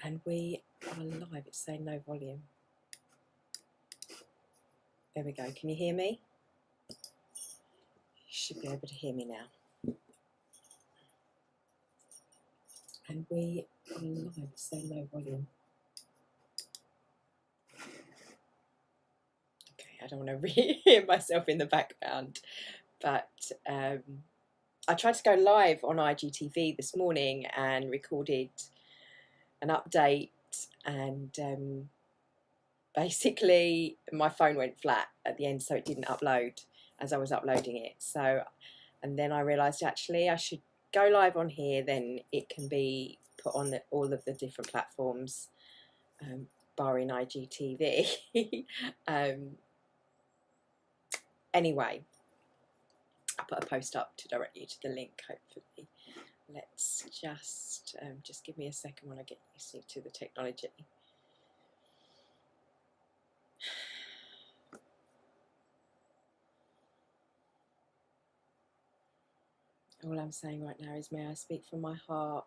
And we are live. It's saying no volume. There we go. Can you hear me? You should be able to hear me now. And we are live. It's saying no volume. Okay, I don't want to hear myself in the background, but I tried to go live on IGTV this morning and recorded an update, and basically my phone went flat at the end, so it didn't upload as I was uploading it. So, and then I realised actually I should go live on here, then it can be put on all of the different platforms, barring IGTV. Anyway, I'll put a post up to direct you to the link, hopefully. Let's just give me a second when I get used to the technology. All I'm saying right now is, may I speak from my heart,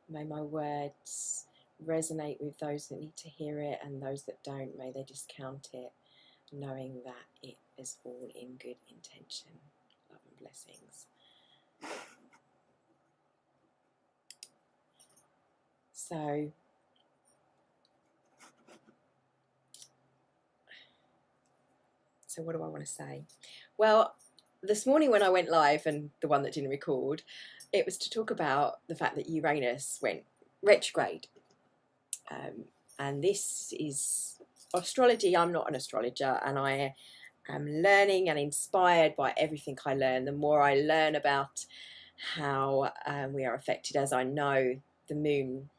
may my words resonate with those that need to hear it, and those that don't, may they discount it, knowing that it is all in good intention. Love and blessings. So what do I want to say? Well, this morning when I went live, and the one that didn't record, it was to talk about the fact that Uranus went retrograde. And this is astrology. I'm not an astrologer, and I am learning and inspired by everything I learn. The more I learn about how we are affected, as I know the moon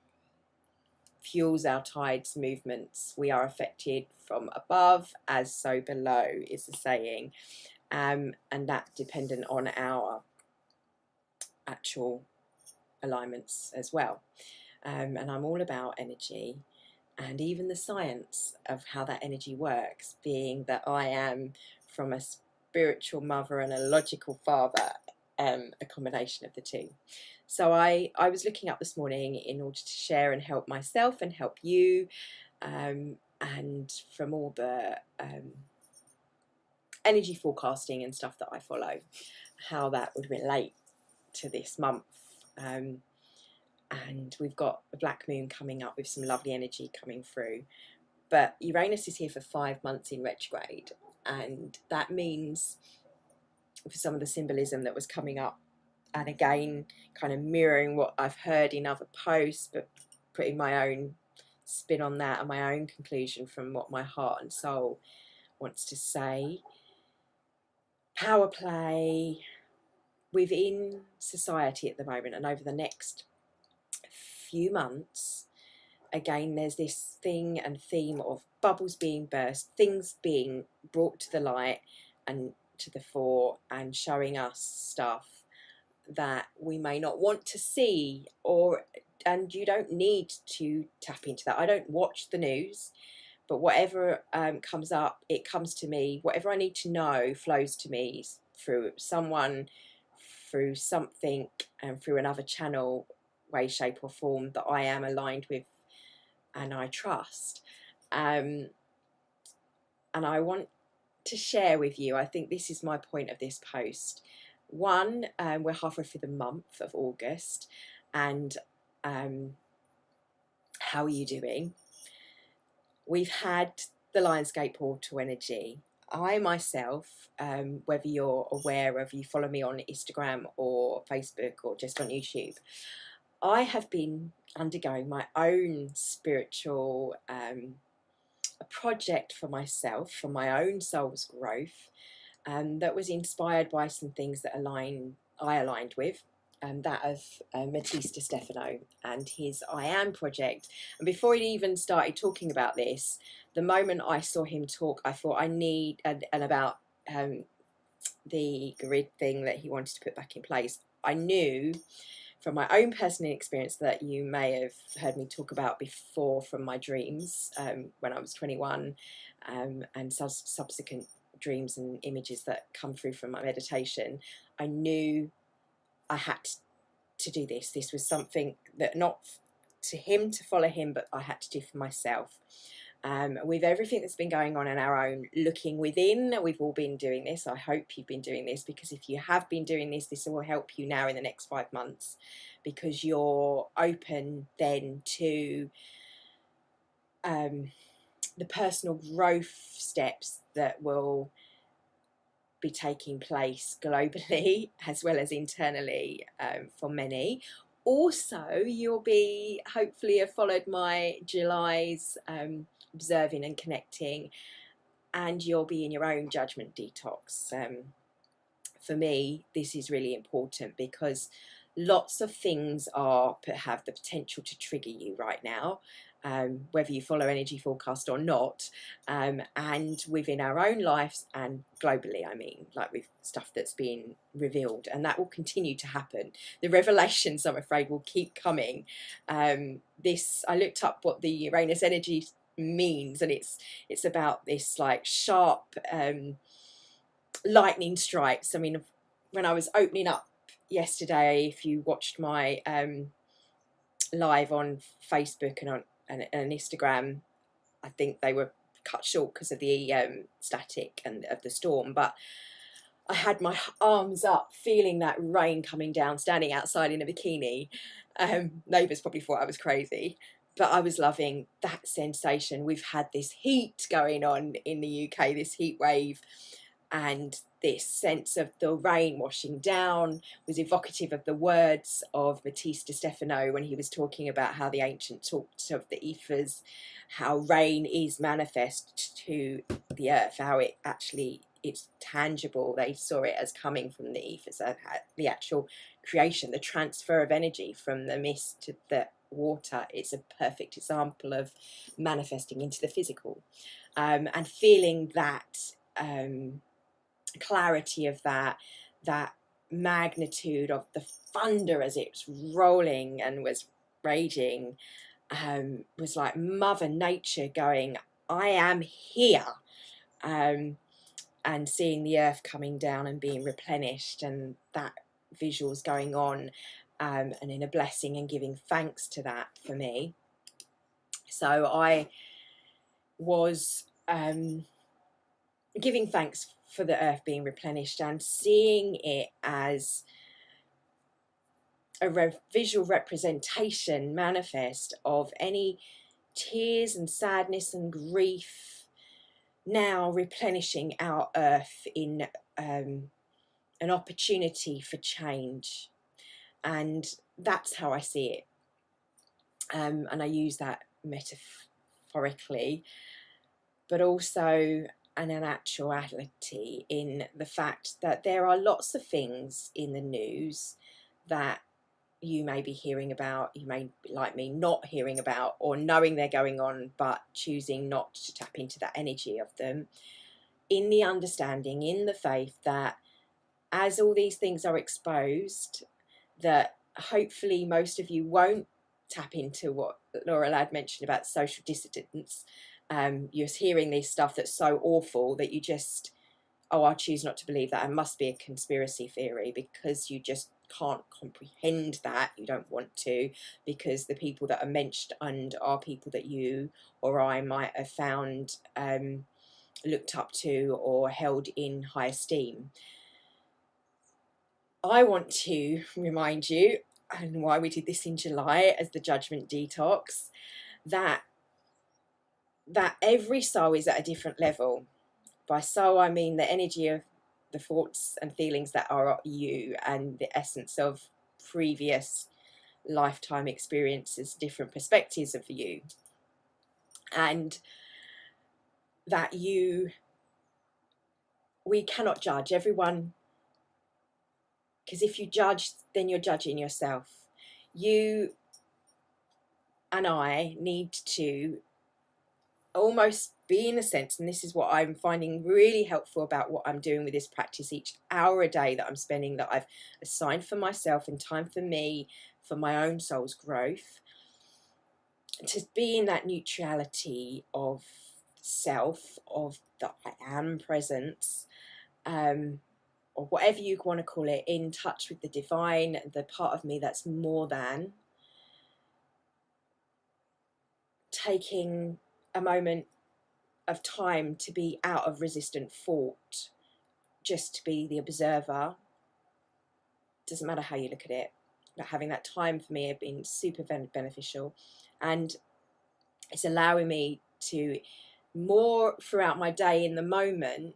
fuels our tides movements, we are affected from above as so below, is the saying, and that dependent on our actual alignments as well. And I'm all about energy, and even the science of how that energy works, being that I am from a spiritual mother and a logical father, a combination of the two. So I was looking up this morning in order to share and help myself and help you, and from all the energy forecasting and stuff that I follow, how that would relate to this month. And we've got a black moon coming up with some lovely energy coming through. But Uranus is here for 5 months in retrograde, and that means, for some of the symbolism that was coming up, and again kind of mirroring what I've heard in other posts, but putting my own spin on that and my own conclusion from what my heart and soul wants to say. Power play within society at the moment, and over the next few months, again there's this thing and theme of bubbles being burst, things being brought to the light and to the fore, and showing us stuff that we may not want to see, and you don't need to tap into that. I don't watch the news, but whatever comes up, it comes to me. Whatever I need to know flows to me through someone, through something, and through another channel, way, shape or form that I am aligned with and I trust. And I want to share with you, I think this is my point of this post. One, we're halfway through the month of August, and how are you doing? We've had the Lionsgate portal energy. I myself, whether you're aware of, you follow me on Instagram or Facebook or just on YouTube, I have been undergoing my own spiritual project for myself, for my own soul's growth, that was inspired by some things that I aligned with, that of Matisse Di Stefano and his I Am project. And before he even started talking about this, the moment I saw him talk, I thought and about the grid thing that he wanted to put back in place, I knew from my own personal experience that you may have heard me talk about before, from my dreams when I was 21, and subsequent dreams and images that come through from my meditation. I knew I had to do this. This was something that, not to him to follow him, but I had to do for myself. With everything that's been going on in our own looking within, we've all been doing this. I hope you've been doing this, because if you have been doing this, this will help you now in the next 5 months, because you're open then to the personal growth steps that will be taking place globally as well as internally for many. Also, you'll be, hopefully have followed my July's observing and connecting, and you'll be in your own judgment detox. For me, this is really important, because lots of things have the potential to trigger you right now, whether you follow energy forecast or not, and within our own lives and globally, I mean, like with stuff that's being revealed, and that will continue to happen. The revelations, I'm afraid, will keep coming. I looked up what the Uranus energy means, and it's about this like sharp lightning strikes. I mean, when I was opening up yesterday, if you watched my live on Facebook and on Instagram, I think they were cut short because of the static and of the storm, but I had my arms up feeling that rain coming down, standing outside in a bikini. Neighbours probably thought I was crazy, but I was loving that sensation. We've had this heat going on in the UK, this heat wave, and this sense of the rain washing down was evocative of the words of Matisse de Stefano when he was talking about how the ancient talked of the ethers, how rain is manifest to the earth, how it's tangible. They saw it as coming from the ethers, the actual creation, the transfer of energy from the mist to the water. It's a perfect example of manifesting into the physical, and feeling that clarity of that magnitude of the thunder as it's rolling and was raging, was like Mother Nature going, I am here, and seeing the earth coming down and being replenished, and that visuals going on, and in a blessing and giving thanks to that for me. So I was giving thanks for the earth being replenished and seeing it as a visual representation manifest of any tears and sadness and grief now replenishing our earth in an opportunity for change. And that's how I see it, and I use that metaphorically, but also and an actuality in the fact that there are lots of things in the news that you may be hearing about, you may, like me, not hearing about, or knowing they're going on but choosing not to tap into that energy of them, in the understanding, in the faith that as all these things are exposed, that hopefully most of you won't tap into what Laura Ladd mentioned about social dissidence. You're hearing this stuff that's so awful that you just, I choose not to believe that. It must be a conspiracy theory, because you just can't comprehend that. You don't want to, because the people that are mentioned are people that you or I might have found looked up to or held in high esteem. I want to remind you, and why we did this in July as the judgment detox, that every soul is at a different level. By soul, I mean the energy of the thoughts and feelings that are you, and the essence of previous lifetime experiences, different perspectives of you, and that we cannot judge everyone, because if you judge, then you're judging yourself. You and I need to almost be, in a sense, and this is what I'm finding really helpful about what I'm doing with this practice, each hour a day that I'm spending, that I've assigned for myself and time for me, for my own soul's growth, to be in that neutrality of self, of the I am presence, or whatever you want to call it, in touch with the divine, the part of me that's more than, taking a moment of time to be out of resistant thought, just to be the observer. Doesn't matter how you look at it, but having that time for me have been super beneficial, and it's allowing me to more throughout my day in the moment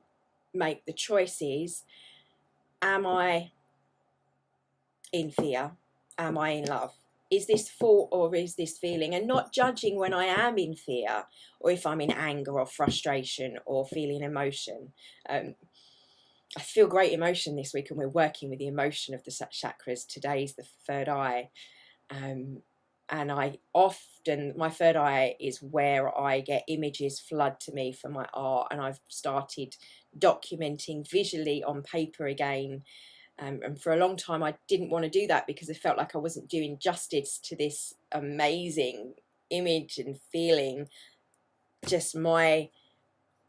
make the choices. Am I in fear? Am I in love? Is this thought or is this feeling? And not judging when I am in fear, or if I'm in anger or frustration or feeling emotion. I feel great emotion this week, and we're working with the emotion of the chakras. Today's the third eye. And I often, my third eye is where I get images flood to me for my art, and I've started documenting visually on paper again. And for a long time I didn't want to do that because I felt like I wasn't doing justice to this amazing image and feeling. Just my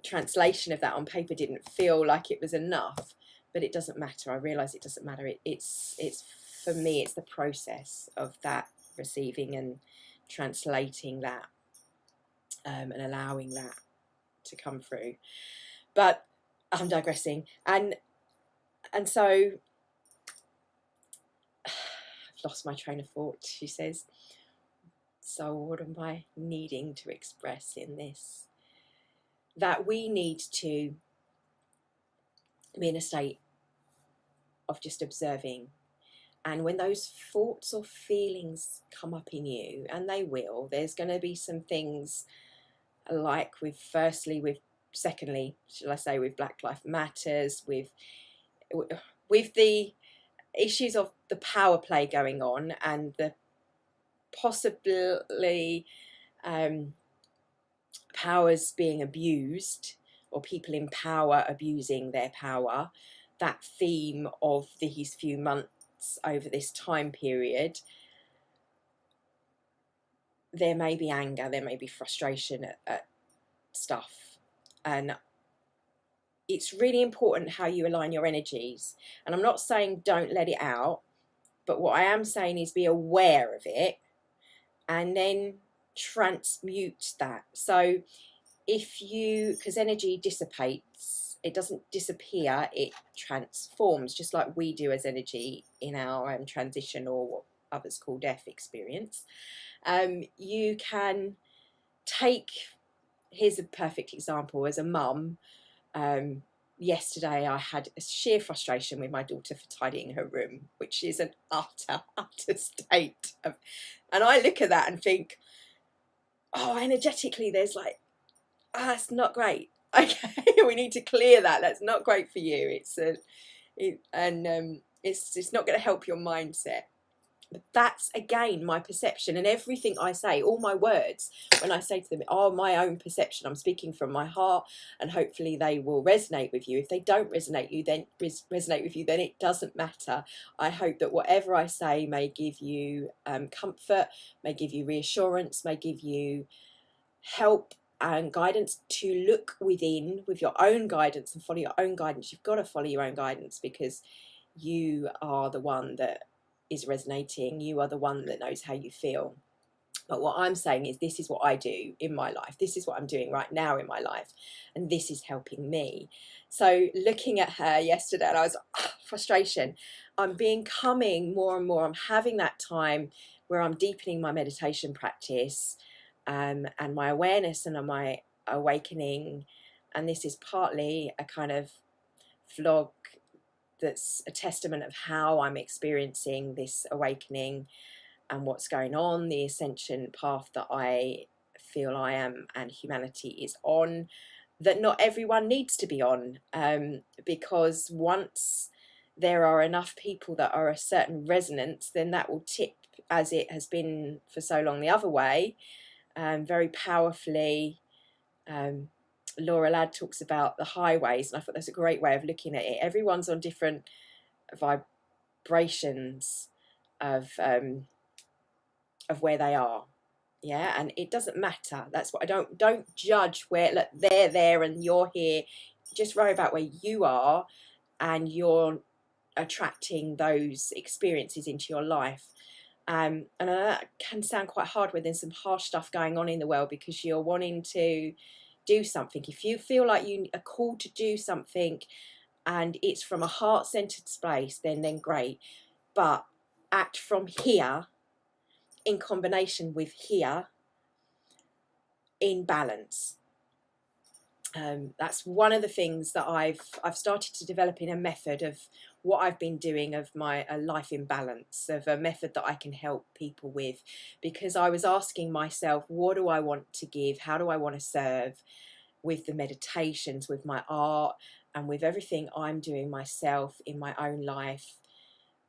translation of that on paper didn't feel like it was enough, but it doesn't matter. I realise it doesn't matter. It's for me, it's the process of that receiving and translating that, and allowing that to come through. But I'm digressing, and so I've lost my train of thought, she says. So what am I needing to express in this? That we need to be in a state of just observing. And when those thoughts or feelings come up in you, and they will, there's going to be some things like secondly, shall I say, with Black Lives Matters, with the issues of the power play going on, and the possibly powers being abused, or people in power abusing their power. That theme of these few months over this time period, there may be anger, there may be frustration at stuff, and it's really important how you align your energies. And I'm not saying don't let it out, but what I am saying is be aware of it and then transmute that. So because energy dissipates, it doesn't disappear, it transforms, just like we do as energy in our transition, or what others call death experience. You can take, here's a perfect example. As a mum, yesterday I had a sheer frustration with my daughter for tidying her room, which is an utter state of, and I look at that and think, oh, energetically there's like, it's not great. Okay, we need to clear that. That's not great for you. It's not going to help your mindset. But that's, again, my perception, and everything I say, all my words, when I say to them, are my own perception. I'm speaking from my heart, and hopefully they will resonate with you. If they don't resonate with you, then it doesn't matter. I hope that whatever I say may give you comfort, may give you reassurance, may give you help and guidance to look within with your own guidance and follow your own guidance. You've got to follow your own guidance, because you are the one that is resonating. You are the one that knows how you feel. But what I'm saying is, this is what I do in my life. This is what I'm doing right now in my life, and this is helping me. So looking at her yesterday, and I was frustration. I'm becoming more and more, I'm having that time where I'm deepening my meditation practice, and my awareness and my awakening. And this is partly a kind of vlog that's a testament of how I'm experiencing this awakening and what's going on, the ascension path that I feel I am and humanity is on, that not everyone needs to be on, because once there are enough people that are a certain resonance, then that will tip, as it has been for so long the other way, very powerfully. Laura Ladd talks about the highways, and I thought that's a great way of looking at it. Everyone's on different vibrations of where they are, yeah, and it doesn't matter. That's what I don't judge where, look, they're there and you're here. Just worry about where you are, and you're attracting those experiences into your life. And I know that can sound quite hard when there's some harsh stuff going on in the world, because you're wanting to do something. If you feel like you are called to do something and it's from a heart-centered space, then great. But act from here in combination with here in balance. That's one of the things that I've started to develop in a method of what I've been doing of my life in balance, of a method that I can help people with, because I was asking myself, what do I want to give? How do I want to serve with the meditations, with my art, and with everything I'm doing myself in my own life?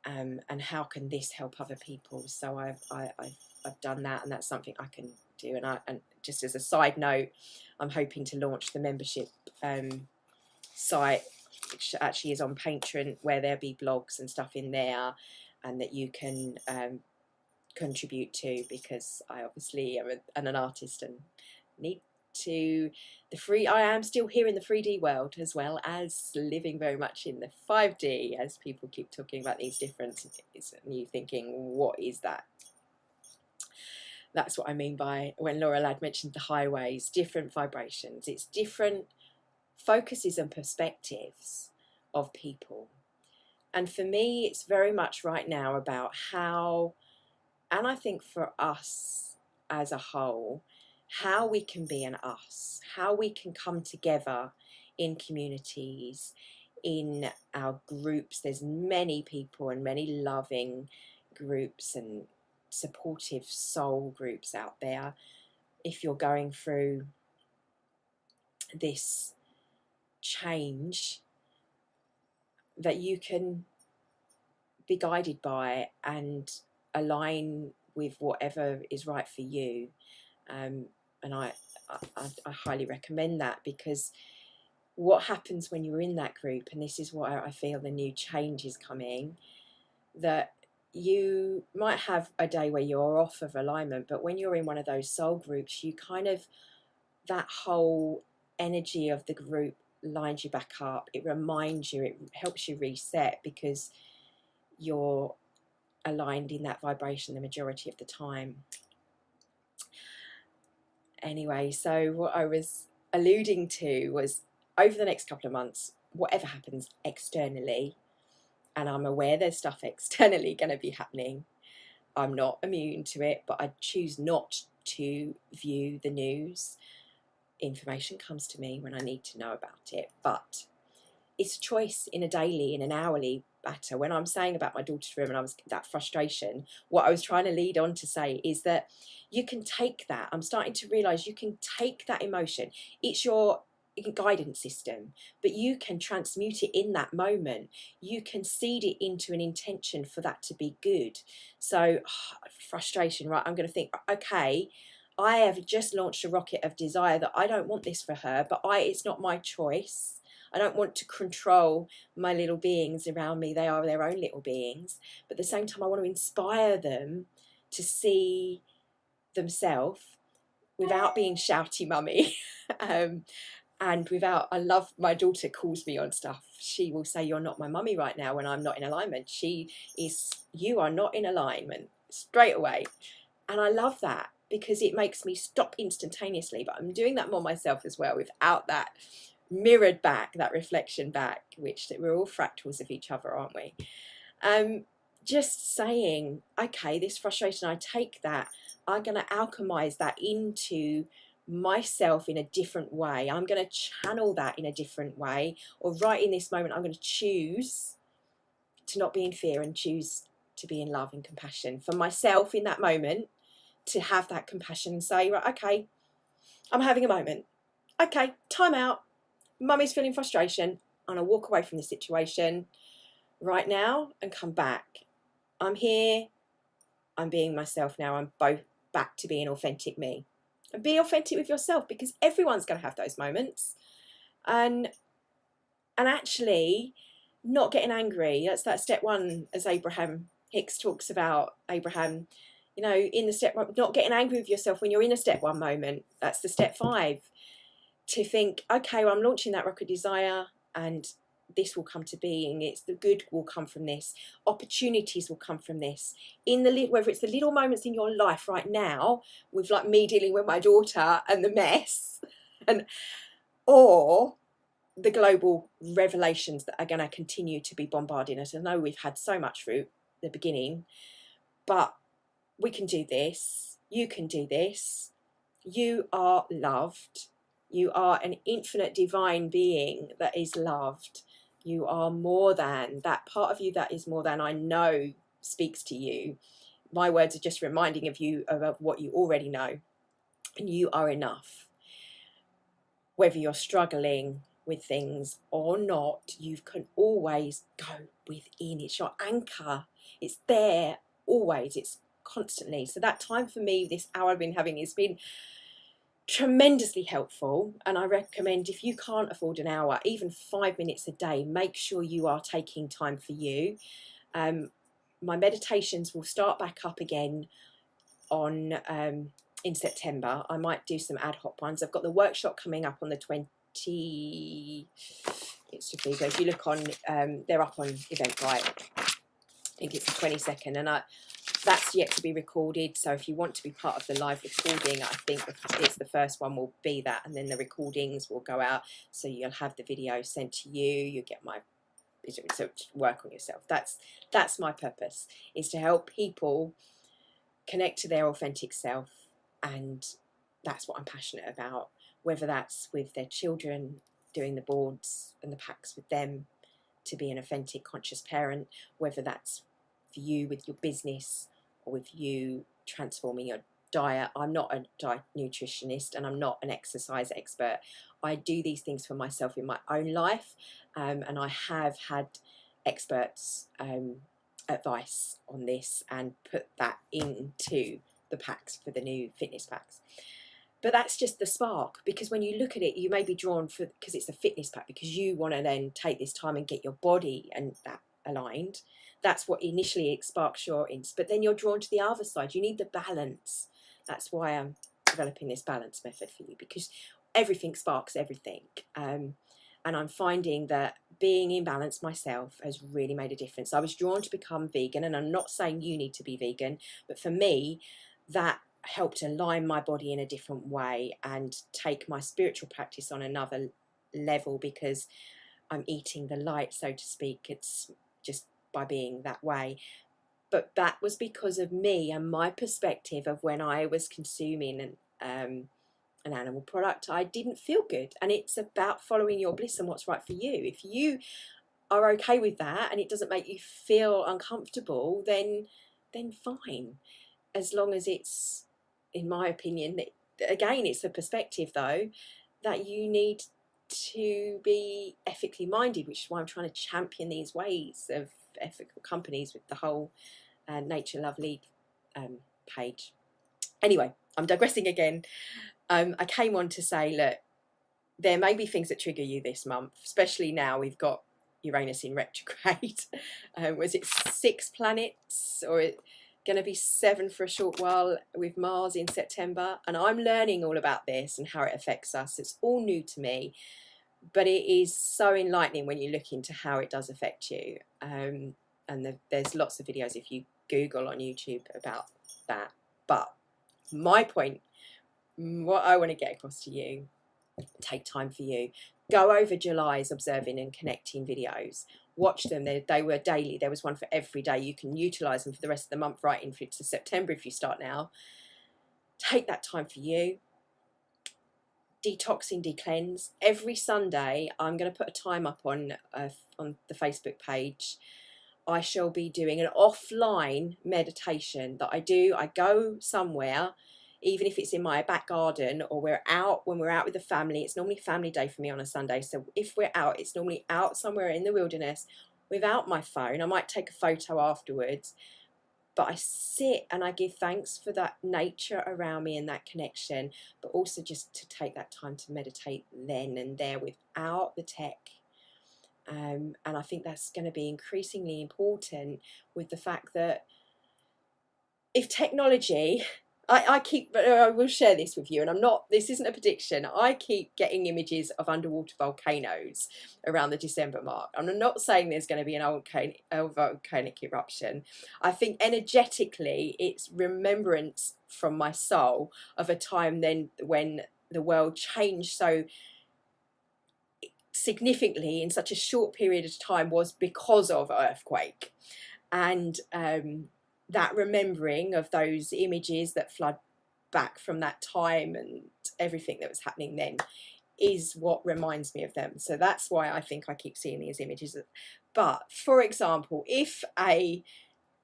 And how can this help other people? So I've done that, and that's something I can do. And just as a side note, I'm hoping to launch the membership site, which actually is on Patreon, where there'll be blogs and stuff in there, and that you can contribute to, because I obviously am an artist and need to I am still here in the 3D world, as well as living very much in the 5D, as people keep talking about these differences, and you thinking, what is that? That's what I mean by when Laura Ladd mentioned the highways, different vibrations. It's different focuses and perspectives of people. And for me, it's very much right now about how, and I think for us as a whole, how we can be an us, how we can come together in communities, in our groups. There's many people and many loving groups and supportive soul groups out there. If you're going through this change, that you can be guided by and align with whatever is right for you. And I highly recommend that, because what happens when you're in that group, and this is what I feel the new change is coming, that you might have a day where you're off of alignment, but when you're in one of those soul groups, you kind of, that whole energy of the group lines you back up. It reminds you, it helps you reset, because you're aligned in that vibration the majority of the time. Anyway, so what I was alluding to was, over the next couple of months, whatever happens externally, and I'm aware there's stuff externally going to be happening, I'm not immune to it, but I choose not to view the news. Information comes to me when I need to know about it, but it's a choice in a daily, in an hourly batter. When I'm saying about my daughter's room and I was that frustration, what I was trying to lead on to say is that you can take that. I'm starting to realize you can take that emotion. It's your guidance system, but you can transmute it in that moment. You can seed it into an intention for that to be good. So frustration, right? I'm going to think, okay, I have just launched a rocket of desire that I don't want this for her, but it's not my choice. I don't want to control my little beings around me. They are their own little beings. But at the same time, I want to inspire them to see themselves without being shouty mummy. And without, I love, my daughter calls me on stuff. She will say, you're not my mummy right now, when I'm not in alignment. She is, you are not in alignment, straight away. And I love that, because it makes me stop instantaneously. But I'm doing that more myself as well, without that mirrored back, that reflection back, which we're all fractals of each other, aren't we? Just saying, okay, this frustration, I take that, I'm going to alchemize that into myself in a different way. I'm going to channel that in a different way, or right in this moment, I'm going to choose to not be in fear and choose to be in love and compassion for myself in that moment, to have that compassion and say, right, okay, I'm having a moment. Okay, time out. Mummy's feeling frustration. I'm going to walk away from the situation right now and come back. I'm here. I'm being myself now. I'm both back to being authentic me. And be authentic with yourself, because everyone's going to have those moments. And actually not getting angry. That's that step one, as Abraham Hicks talks about. Abraham, you know, in the step one, not getting angry with yourself when you're in a step one moment. That's the step 5. To think, okay, well, I'm launching that rocket desire, and this will come to being. It's the good will come from this. Opportunities will come from this. In the whether it's the little moments in your life right now, with like me dealing with my daughter and the mess, and or the global revelations that are going to continue to be bombarding us. I know we've had so much through the beginning, but we can do this. You can do this. You are loved. You are an infinite divine being that is loved. You are more than. That part of you that is more than, I know, speaks to you. My words are just reminding of you of what you already know. And you are enough. Whether you're struggling with things or not, you can always go within. It's your anchor. It's there always. It's constantly. So that time for me, this hour I've been having, has been tremendously helpful. And I recommend, if you can't afford an hour, even 5 minutes a day, make sure you are taking time for you. My meditations will start back up again on in September. I might do some ad hoc ones. I've got the workshop coming up on the 20. It should be, but if you look on, they're up on Eventbrite. I think it's the 22nd, and that's yet to be recorded. So if you want to be part of the live recording, I think it's the first one will be that, and then the recordings will go out. So you'll have the video sent to you. You get my work on yourself. That's my purpose, is to help people connect to their authentic self, and that's what I'm passionate about. Whether that's with their children, doing the boards and the packs with them to be an authentic, conscious parent, whether that's for you with your business or with you transforming your diet. I'm not a diet nutritionist and I'm not an exercise expert. I do these things for myself in my own life, and I have had experts advice on this and put that into the packs for the new fitness packs. But that's just the spark, because when you look at it, you may be drawn because it's a fitness pack, because you want to then take this time and get your body and that aligned. That's what initially it sparks your but then you're drawn to the other side. You need the balance. That's why I'm developing this balance method for you, because everything sparks everything. And I'm finding that being in balance myself has really made a difference. I was drawn to become vegan, and I'm not saying you need to be vegan, but for me, that helped align my body in a different way and take my spiritual practice on another level, because I'm eating the light, so to speak. It's just by being that way. But that was because of me and my perspective of when I was consuming an animal product. I didn't feel good, and it's about following your bliss and what's right for you. If you are okay with that and it doesn't make you feel uncomfortable, then fine, as long as it's, in my opinion, again, it's a perspective though, that you need to be ethically minded, which is why I'm trying to champion these ways of ethical companies with the whole Nature Love League page. Anyway, I'm digressing again. I came on to say, look, there may be things that trigger you this month, especially now we've got Uranus in retrograde. Was it 6 planets, or going to be 7 for a short while, with Mars in September? And I'm learning all about this and how it affects us. It's all new to me, but it is so enlightening when you look into how it does affect you. And there's lots of videos if you Google on YouTube about that. But my point, what I want to get across to you, take time for you. Go over July's observing and connecting videos. Watch them. They were daily. There was one for every day. You can utilize them for the rest of the month, right into September if you start now. Take that time for you. Detoxing, decleanse. Every Sunday, I'm going to put a time up on the Facebook page. I shall be doing an offline meditation that I do. I go somewhere, even if it's in my back garden, or when we're out with the family. It's normally family day for me on a Sunday. So if we're out, it's normally out somewhere in the wilderness without my phone. I might take a photo afterwards, but I sit and I give thanks for that nature around me and that connection, but also just to take that time to meditate then and there without the tech. And I think that's going to be increasingly important, with the fact that if technology, I will share this with you, and this isn't a prediction. I keep getting images of underwater volcanoes around the December mark. I'm not saying there's going to be a volcanic eruption. I think energetically it's remembrance from my soul of a time then when the world changed so significantly in such a short period of time was because of earthquake. And that remembering of those images that flood back from that time and everything that was happening then is what reminds me of them. So that's why I think I keep seeing these images. But for example, if a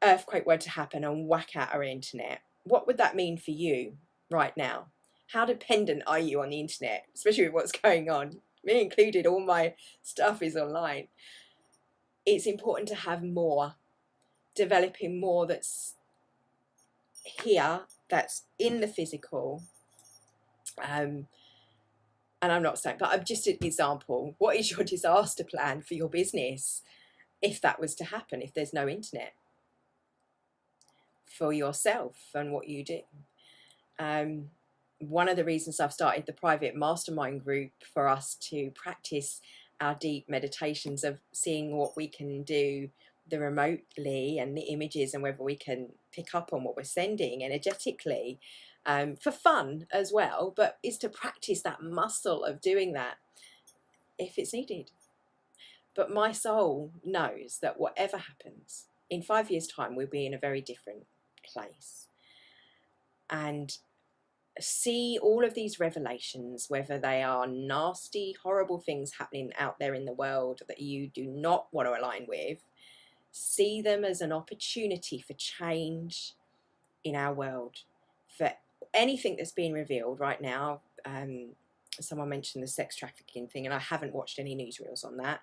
earthquake were to happen and whack out our internet, what would that mean for you right now? How dependent are you on the internet, especially with what's going on? Me included, all my stuff is online. It's important to have more, developing more that's here, that's in the physical. And I'm not saying, but I'm just an example. What is your disaster plan for your business if that was to happen, if there's no internet? For yourself and what you do. One of the reasons I've started the private mastermind group for us to practice our deep meditations of seeing what we can do the remotely and the images and whether we can pick up on what we're sending energetically for fun as well, but is to practice that muscle of doing that if it's needed. But my soul knows that whatever happens, in 5 years' time, we'll be in a very different place. And see all of these revelations, whether they are nasty, horrible things happening out there in the world that you do not want to align with, see them as an opportunity for change in our world. For anything that's being revealed right now, someone mentioned the sex trafficking thing, and I haven't watched any newsreels on that.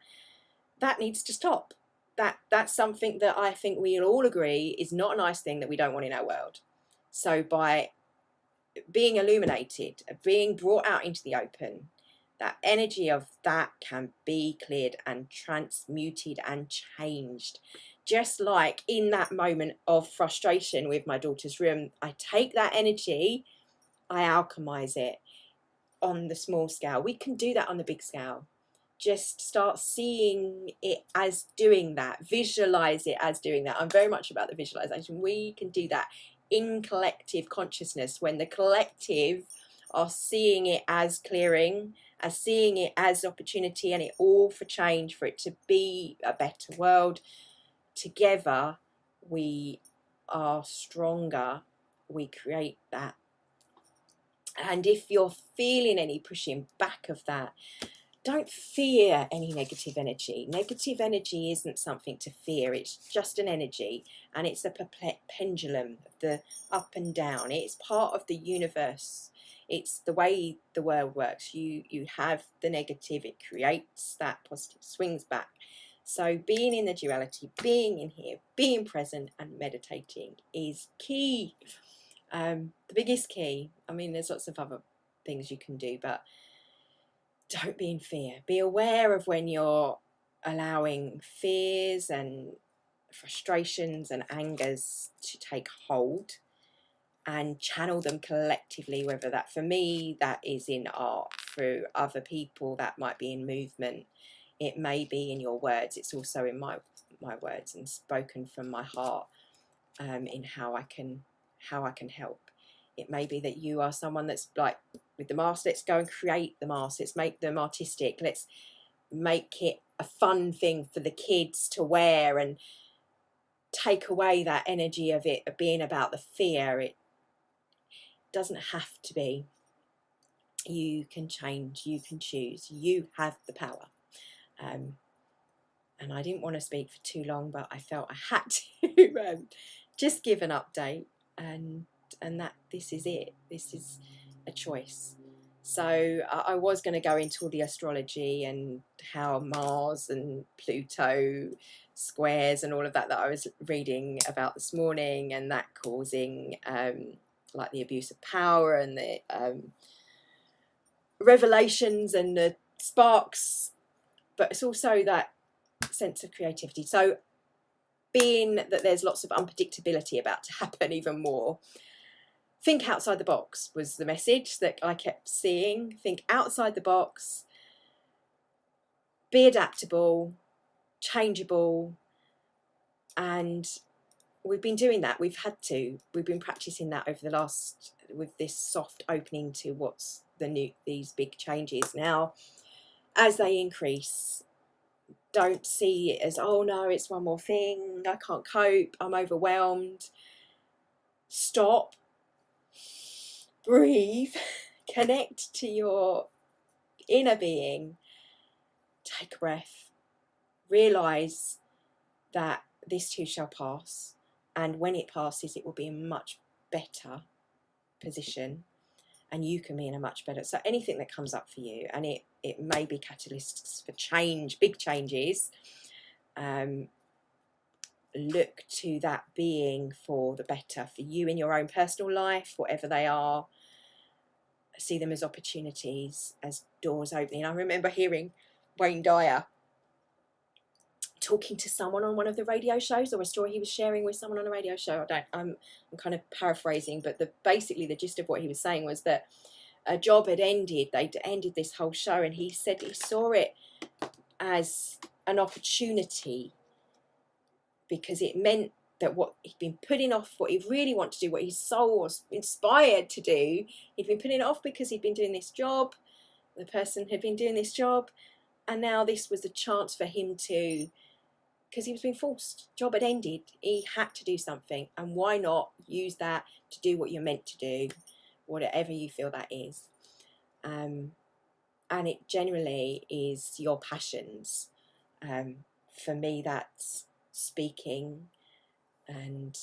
That needs to stop. That's something that I think we'll all agree is not a nice thing that we don't want in our world. So by being illuminated, being brought out into the open, that energy of that can be cleared and transmuted and changed. Just like in that moment of frustration with my daughter's room, I take that energy, I alchemize it on the small scale. We can do that on the big scale. Just start seeing it as doing that, visualize it as doing that. I'm very much about the visualization. We can do that in collective consciousness when the collective are seeing it as clearing, as seeing it as opportunity, and it all for change, for it to be a better world. Together we are stronger, we create that. And if you're feeling any pushing back of that, don't fear any negative energy. Negative energy isn't something to fear. It's just an energy, and it's a pendulum, the up and down. It's part of the universe. It's the way the world works. You have the negative, it creates that positive, swings back. So being in the duality, being in here, being present and meditating is key. The biggest key. I mean, there's lots of other things you can do, but don't be in fear. Be aware of when you're allowing fears and frustrations and angers to take hold, and channel them collectively, whether that, for me, that is in art. For other people, that might be in movement. It may be in your words. It's also in my words and spoken from my heart, in how I can help. It may be that you are someone that's like, with the mask, let's go and create the masks. Let's make them artistic. Let's make it a fun thing for the kids to wear and take away that energy of it being about the fear. It doesn't have to be. You can change. You can choose. You have the power. And I didn't want to speak for too long, but I felt I had to just give an update, and that this is it. This is a choice. So I was going to go into all the astrology and how Mars and Pluto squares and all of that I was reading about this morning, and that causing like the abuse of power and the revelations and the sparks, but it's also that sense of creativity. So being that there's lots of unpredictability about to happen even more, think outside the box was the message that I kept seeing. Think outside the box, be adaptable, changeable, and we've been doing that. We've been practicing that over the last, with this soft opening to what's these big changes. Now, as they increase, don't see it as, oh no, it's one more thing, I can't cope, I'm overwhelmed. Stop, breathe, connect to your inner being, take a breath, realize that this too shall pass, and when it passes it will be in a much better position, and you can be in a much better. So anything that comes up for you, and it may be catalysts for change, big changes, look to that being for the better for you in your own personal life, whatever they are. See them as opportunities, as doors opening. I remember hearing Wayne Dyer talking to someone on one of the radio shows, or a story he was sharing with someone on a radio show. I'm kind of paraphrasing, but basically the gist of what he was saying was that a job had ended. They'd ended this whole show, and he said he saw it as an opportunity, because it meant that what he'd been putting off, what he really wanted to do, what his soul was inspired to do, he'd been putting it off because he'd been doing this job, the person had been doing this job, and now this was a chance for him to, because he was being forced, job had ended, he had to do something, and why not use that to do what you're meant to do, whatever you feel that is. And it generally is your passions. For me, that's speaking and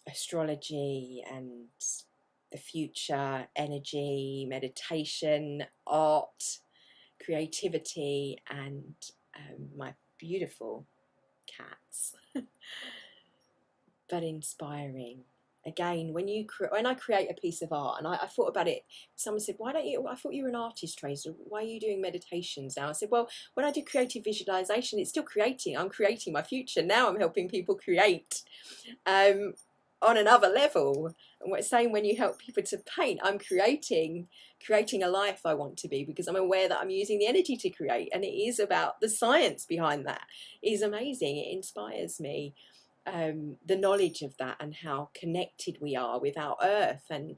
astrology and the future, energy, meditation, art, creativity, and my beautiful cats. But inspiring. Again, when I create a piece of art, and I thought about it, someone said, why don't you, I thought you were an artist, Tracy, why are you doing meditations now? I said, well, when I do creative visualization, it's still creating. I'm creating my future. Now I'm helping people create on another level. And what's saying, when you help people to paint, I'm creating a life I want to be, because I'm aware that I'm using the energy to create, and it is about the science behind that. It is amazing. It inspires me. The knowledge of that, and how connected we are with our earth, and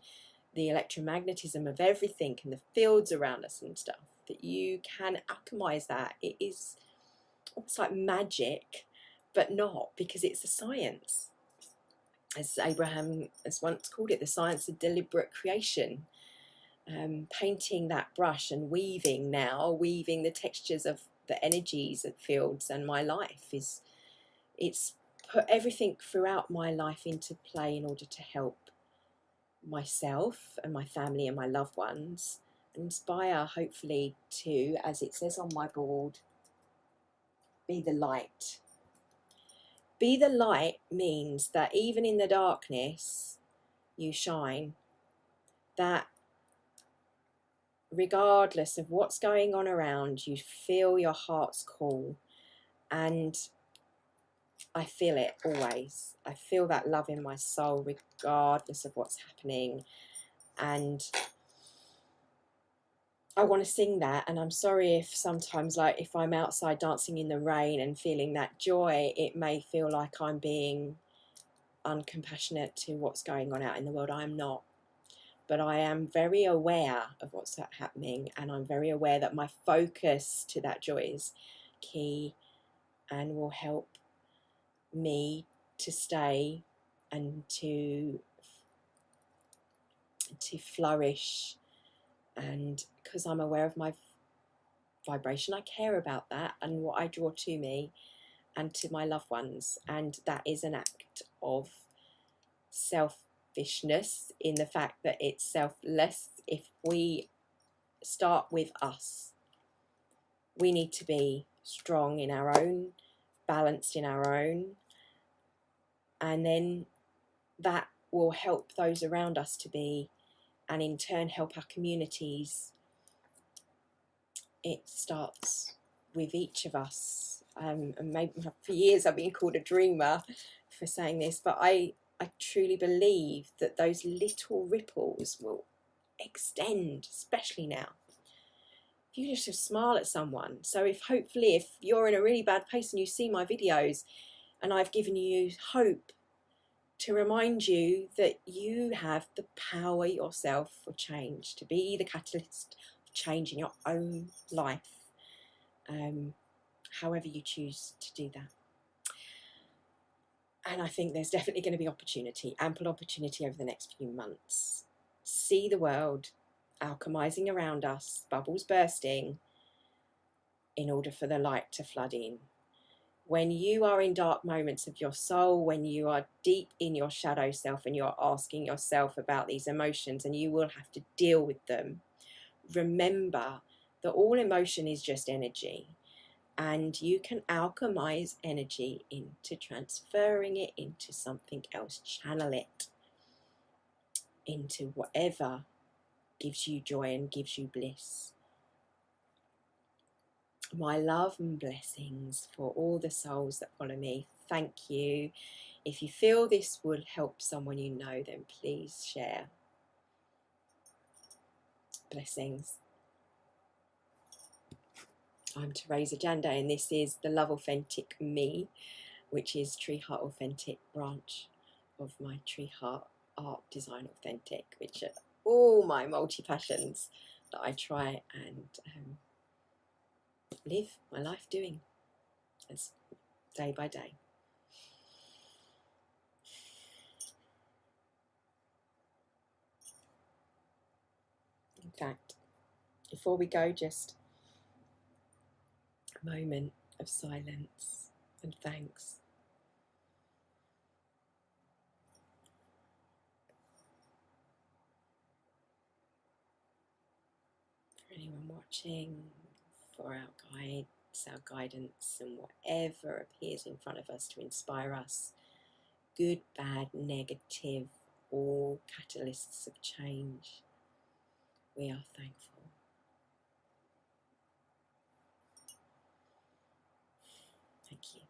the electromagnetism of everything, and the fields around us and stuff, that you can alchemize that. It is almost like magic, but not, because it's a science. As Abraham has once called it, the science of deliberate creation. Painting that brush and weaving the textures of the energies of fields and my life, it's put everything throughout my life into play in order to help myself and my family and my loved ones, and inspire, hopefully, to, as it says on my board, be the light. Be the light means that even in the darkness you shine, that regardless of what's going on around you, feel your heart's call. And I feel it always. I feel that love in my soul regardless of what's happening, and I want to sing that. And I'm sorry if sometimes, like, if I'm outside dancing in the rain and feeling that joy, it may feel like I'm being uncompassionate to what's going on out in the world. I'm not. But I am very aware of what's happening, and I'm very aware that my focus to that joy is key and will help me to stay and to flourish. And because I'm aware of my vibration, I care about that and what I draw to me and to my loved ones, and that is an act of selfishness in the fact that it's selfless. If we start with us, we need to be strong in our own, balanced in our own, and then that will help those around us to be, and in turn help our communities. It starts with each of us. And maybe for years I've been called a dreamer for saying this, but I I truly believe that those little ripples will extend, especially now. If you just smile at someone. So hopefully if you're in a really bad place and you see my videos and I've given you hope to remind you that you have the power yourself for change, to be the catalyst of change in your own life, however you choose to do that. And I think there's definitely going to be opportunity, ample opportunity over the next few months. See the world alchemizing around us, bubbles bursting, in order for the light to flood in. When you are in dark moments of your soul, when you are deep in your shadow self and you're asking yourself about these emotions and you will have to deal with them, remember that all emotion is just energy. And you can alchemize energy into transferring it into something else, channel it into whatever gives you joy and gives you bliss. My love and blessings for all the souls that follow me. Thank you. If you feel this would help someone you know, then please share. Blessings. I'm Teresa Janda, and this is the Love Authentic Me, which is Tree Heart Authentic branch of my Tree Heart Art Design Authentic, which are all my multi-passions that I try and live my life doing as day by day. In fact, before we go, just a moment of silence and thanks. For anyone watching, for our guides, our guidance, and whatever appears in front of us to inspire us, good, bad, negative, all catalysts of change. We are thankful. Thank you.